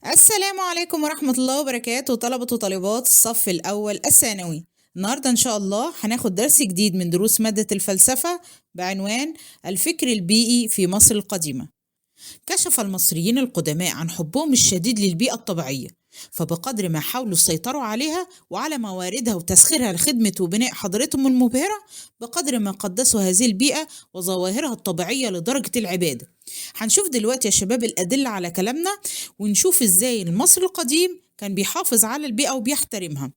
السلام عليكم ورحمة الله وبركاته، طلبة وطالبات الصف الأول الثانوي. النهاردة إن شاء الله هناخد درس جديد من دروس مادة الفلسفة بعنوان الفكر البيئي في مصر القديمة. كشف المصريين القدماء عن حبهم الشديد للبيئة الطبيعية، فبقدر ما حاولوا السيطرة عليها وعلى مواردها وتسخيرها لخدمة وبناء حضارتهم المبهرة، بقدر ما قدسوا هذه البيئة وظواهرها الطبيعية لدرجة العبادة. هنشوف دلوقتي يا شباب الأدلة على كلامنا، ونشوف إزاي المصري القديم كان بيحافظ على البيئة وبيحترمها.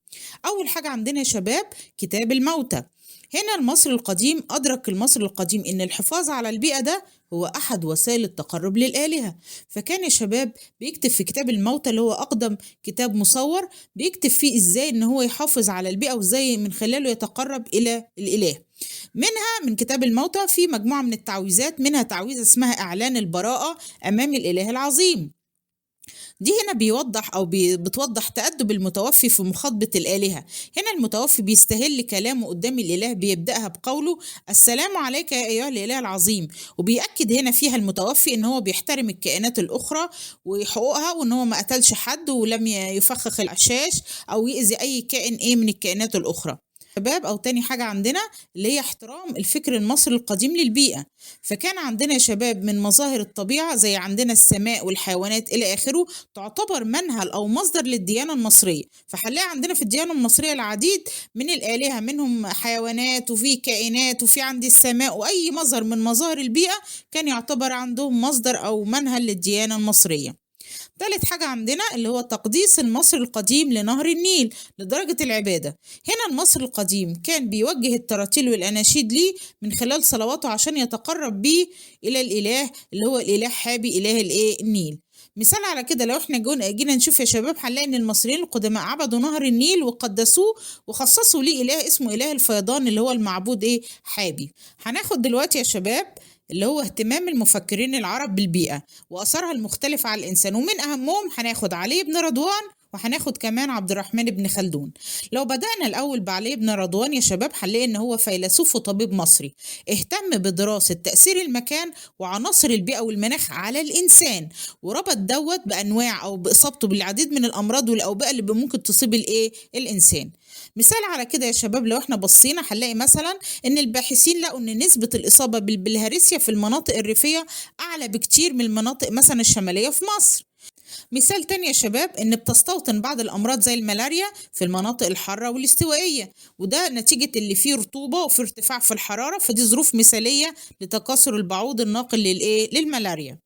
أول حاجة عندنا يا شباب كتاب الموتى. هنا المصري القديم أدرك المصري القديم إن الحفاظ على البيئة ده هو أحد وسائل التقرب للآلهة. فكان يا شباب بيكتب في كتاب الموتى اللي هو أقدم كتاب مصور، بيكتب فيه إزاي إن هو يحافظ على البيئة وإزاي من خلاله يتقرب إلى الإله. من كتاب الموتى في مجموعة من التعويذات، منها تعويذة اسمها إعلان البراءة أمام الإله العظيم. دي هنا بيوضح أو بتوضح تأدب المتوفي في مخاطبة الآلهة. هنا المتوفي بيستهل كلامه قدام الإله، بيبدأها بقوله السلام عليك يا أيها الإله العظيم، وبيأكد هنا فيها المتوفي إن هو بيحترم الكائنات الأخرى وحقوقها، وإن هو ما قتلش حد ولم يفخخ العشاش أو يأذي أي كائن من الكائنات الأخرى. شباب أو تاني حاجة عندنا اللي هي احترام الفكر المصري القديم للبيئة. فكان عندنا يا شباب من مظاهر الطبيعة زي عندنا السماء والحيوانات إلى آخره تعتبر منهل أو مصدر للديانة المصرية. فهنلاقي عندنا في الديانة المصرية العديد من الآلهة، منهم حيوانات وفي كائنات وفي عندي السماء، وأي مظهر من مظاهر البيئة كان يعتبر عندهم مصدر أو منهل للديانة المصرية. تالت حاجة عندنا اللي هو تقديس المصري القديم لنهر النيل لدرجة العبادة. هنا المصري القديم كان بيوجه التراتيل والأناشيد ليه من خلال صلواته عشان يتقرب بيه إلى الإله اللي هو الإله حابي إله النيل. مثال على كده لو احنا جينا نشوف يا شباب هنلاقي ان المصريين القدماء عبدوا نهر النيل وقدسوه وخصصوا ليه اله اسمه اله الفيضان اللي هو المعبود حابي. هناخد دلوقتي يا شباب اللي هو اهتمام المفكرين العرب بالبيئة وأثرها المختلف على الإنسان، ومن أهمهم هناخد علي بن رضوان وهناخد كمان عبد الرحمن بن خلدون. لو بدأنا الأول بعلي بن رضوان يا شباب هنلاقي إن هو فيلسوف وطبيب مصري اهتم بدراسة تأثير المكان وعناصر البيئة والمناخ على الإنسان، وربط دوت بأنواع أو بإصابته بالعديد من الأمراض والأوبئة اللي ممكن تصيب الإنسان. مثال على كده يا شباب لو احنا بصينا هنلاقي مثلا ان الباحثين لقوا ان نسبة الإصابة بالبلهارسيا في المناطق الريفية أعلى بكتير من المناطق مثلا الشمالية في مصر. مثال تاني يا شباب ان بتستوطن بعض الامراض زي الملاريا في المناطق الحارة والاستوائية، وده نتيجة اللي فيه رطوبة وفي ارتفاع في الحرارة، فدي ظروف مثالية لتكاثر البعوض الناقل للملاريا.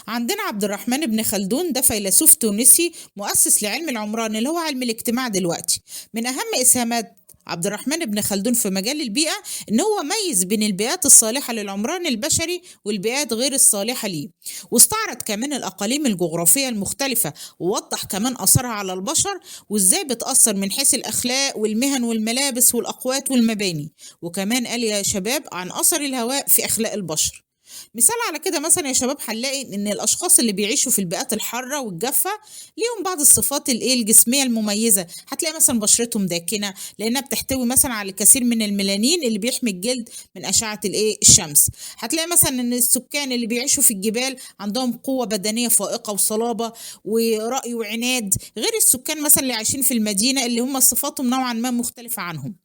عندنا عبد الرحمن بن خلدون، ده فيلسوف تونسي مؤسس لعلم العمران اللي هو علم الاجتماع دلوقتي. من أهم إسهامات عبد الرحمن بن خلدون في مجال البيئة إن هو ميز بين البيئات الصالحة للعمران البشري والبيئات غير الصالحة ليه، واستعرض كمان الأقاليم الجغرافية المختلفة ووضح كمان أثرها على البشر وإزاي بتأثر من حيث الأخلاق والمهن والملابس والأقوات والمباني. وكمان قال يا شباب عن أثر الهواء في أخلاق البشر. مثال على كده مثلا يا شباب هنلاقي ان الاشخاص اللي بيعيشوا في البيئات الحاره والجافه ليهم بعض الصفات الجسميه المميزه. هتلاقي مثلا بشرتهم داكنه لانها بتحتوي مثلا على الكثير من الميلانين اللي بيحمي الجلد من اشعه الشمس. هتلاقي مثلا ان السكان اللي بيعيشوا في الجبال عندهم قوه بدنيه فائقه وصلابه ورأي وعناد، غير السكان مثلا اللي عايشين في المدينه اللي هم صفاتهم نوعا ما مختلفه عنهم.